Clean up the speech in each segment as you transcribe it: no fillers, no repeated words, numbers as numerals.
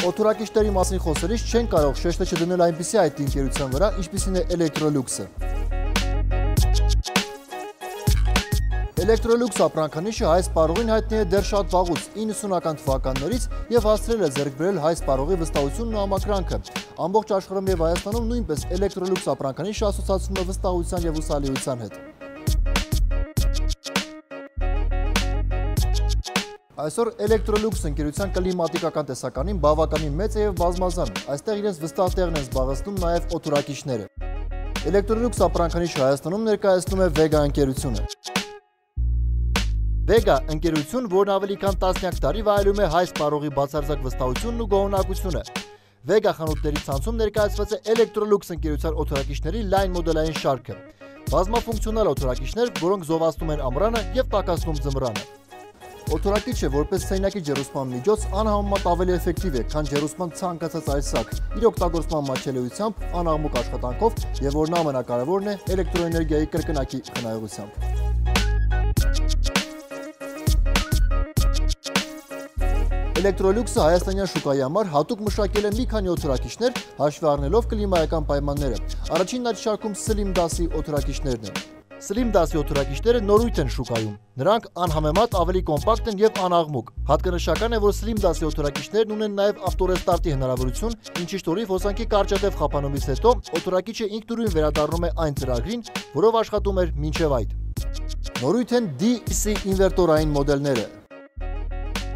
Օթորակիչների մասին խոսելիս չեն կարող շեշտը չդնել այնպիսի IT ընկերության վրա, ինչպիսին է Electrolux-ը։ Electrolux ապրանքանիշը հայ սպառողին հայտնի է դեռ շատ վաղուց, 90-ական թվականներից և հասցրել է ձեռք բերել հայ սպառողի վստահությունն ու համակրանքը։ Ամբողջ աշխարհում և Հայաստանում նույնպես Electrolux ապրանքանիշը ասոցացվում է վստահության և հուսալիության հետ։ Այսօր Electrolux ընկերության կլիմատիկական տեսականին բավականին մեծ է և բազմազան, այստեղ իրենց վստահ տեղն են զբաղեցնում նաև օթորակիչները։ Electrolux ապրանքանիշը Հայաստանում ներկայացնում է Vega ընկերությունը։ Vega ընկերություն, որն ավելի քան տասնյակ տարի վայելում է հայ սպառողի բացարձակ վստահությունն ու գոհունակությունը։ Vega խանութների ցանցում ներկայացված է Electrolux ընկերության օթորակիչների լայն մոդելային շարքը։ Բազմաֆունկցիոնալ օթորակիչներ, որոնք զովացնում են ամռանը և տաքացնում ձմռանը։ Օթորակիչը որպես սենյակի ջեռուցման միջոց անհամեմատ ավելի էֆեկտիվ է, քան ջեռուցման ցանկացած այլ սարք, իր օգտագործման մատչելիությամբ, անաղմուկ աշխատանքով և որն ամենակարևորն է, էլեկտրոէներգիայի կրկնակի խնայողությամբ։ Electrolux-ը հայաստանյան շուկայի համար հատուկ մշակել է մի քանի օթորակիչներ, հաշվի առնելով կլիմայական պայմանները։ Առաջինն այդ շարքում Slim դասի օթորակիչներն են։ Slim դասի օթորակիչները նորույթ են շուկայում։ Նրանք անհամեմատ ավելի կոմպակտ են և անաղմուկ։ Հատկանշական է, որ Slim դասի օթորակիչներն ունեն նաև ավտորեստարտի հնարավորություն, ինչի շնորհիվ հոսանքի կարճատև խափանումից հետո օթորակիչը ինքնուրույն վերադառնում է այն ծրագրին, որով աշխատում էր մինչև այդ։ Նորույթ են DC ինվերտորային մոդելները։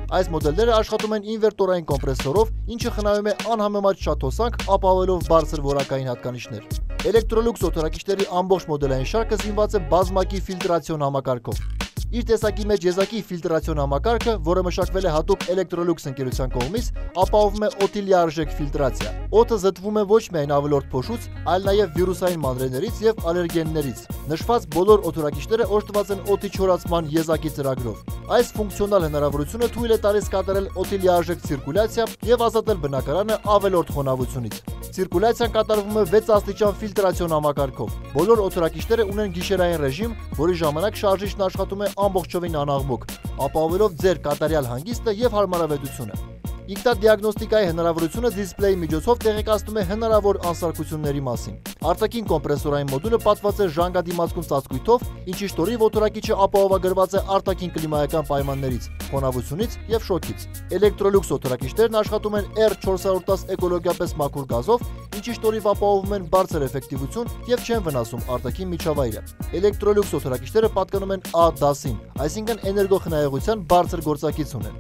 Այս մոդելները աշխատում են ինվերտորային կոմպրեսորով, ինչը խնայում է անհամեմատ շատ հոսանք, ապահովելով բարձր որակային հատկանիշներ։ Electrolux օթորակիչների ամբողջ մոդելային շարքը զինված է բազմակի ֆիլտրացիոն համակարգով։ Իր տեսակի մեջ եզակի ֆիլտրացիոն համակարգը, որը մշակվել է հատուկ Electrolux ընկերության կողմից, ապահովում է օդի լիարժեք ֆիլտրացիա։ Օդը զտվում է ոչ միայն ավելորդ փոշուց, այլ նաև վիրուսային մանրէներից և ալերգեններից։ Նշված բոլոր օթորակիչները օժտված են օդի չորացման եզակի ծրագրով։ Այս ֆունկցիոնալ հնարավորությունը թույլ է տալիս կատարել օդի լիարժեք ցիրկուլյացիա և ազատել բնակարանը ավելորդ խոնավությունից։ Ցիրկուլյացիան կատարվում է 6 աստիճան ֆիլտրացիոն համակարգով։ Բոլոր օթորակիչները ունեն գիշերային ռեժիմ, որի ժամանակ շարժիչն աշխատում է ամբողջովին անաղմուկ, ապահովելով ձեր կատարյալ հանգիստը և հարմարավետությունը։ Ինքնադիագնոստիկայի հնարավորությունը դիսպլեյի միջոցով տեղեկացնում է հնարավոր անսարքությունների մասին։ Արտաքին կոմպրեսորային մոդուլը պատված է ժանգադիմացկուն ծածկույթով, ինչի շնորհիվ օթորակիչը ապահովագրված է արտաքին կլիմայական պայմաններից, խոնավությունից և շոկից։ Electrolux օթորակիչներն աշխատում են R410 էկոլոգիապես մաքուր գազով, ինչի շնորհիվ ապահովում են բարձր էֆեկտիվություն և չեն վնասում արտաքին միջավայրը։ Electrolux օթորակիչները պատկանում են A դասին, այսինքն էներգոխնայողության բարձր գործակից ունեն։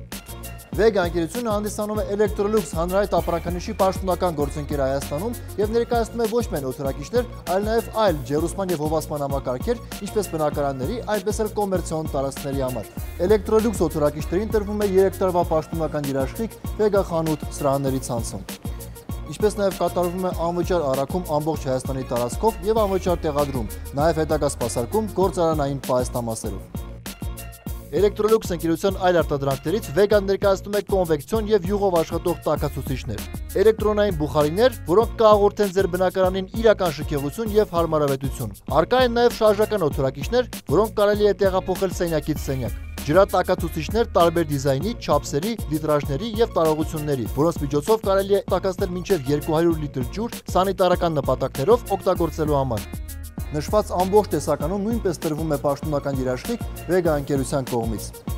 Vega ընկերությունը հանդիսանում է Electrolux հանրահայտ ապրանքանիշի պաշտոնական գործընկեր Հայաստանում և ներկայացնում է ոչ միայն օթորակիչներ, այլ նաև այլ ջեռուցման և հովացման համակարգեր, ինչպես բնակարանների, այնպես էլ կոմերցիոն տարածքների համար։ Electrolux օթորակիչներին տրվում է 3 տարվա պաշտոնական երաշխիք Vega խանութ սրահների ցանցում։ Ինչպես նաև կատարվում է անվճար առաքում ամբողջ Հայաստանի տարածքով և անվճար տեղադրում, նաև հետագա սպասարկում գործարանային պահեստամասերով։ Electrolux ընկերության այլ արտադրանքներից Vega-ն ներկայացնում է կոնվեկցիոն և յուղով աշխատող տաքացուցիչներ։ Էլեկտրոնային բուխարիներ, որոնք կհաղորդեն ձեր բնակարանին իրական շքեղություն և հարմարավետություն։ Առկա են նաև շարժական օթորակիչներ, որոնք կարելի է տեղափոխել սենյակից սենյակ։ Ջրատաքացուցիչներ տարբեր դիզայնի, չափսերի, լիտրաժների և տարողությունների, որոնց միջոցով կարելի է տաքացնել մինչև 200 լիտր ջուր սանիտարական նպատակներով օգտագործելու համար։ Նշված ամբողջ տեսականում նույնպես տրվում է պաշտոնական երաշխիք Vega ընկերության կողմից։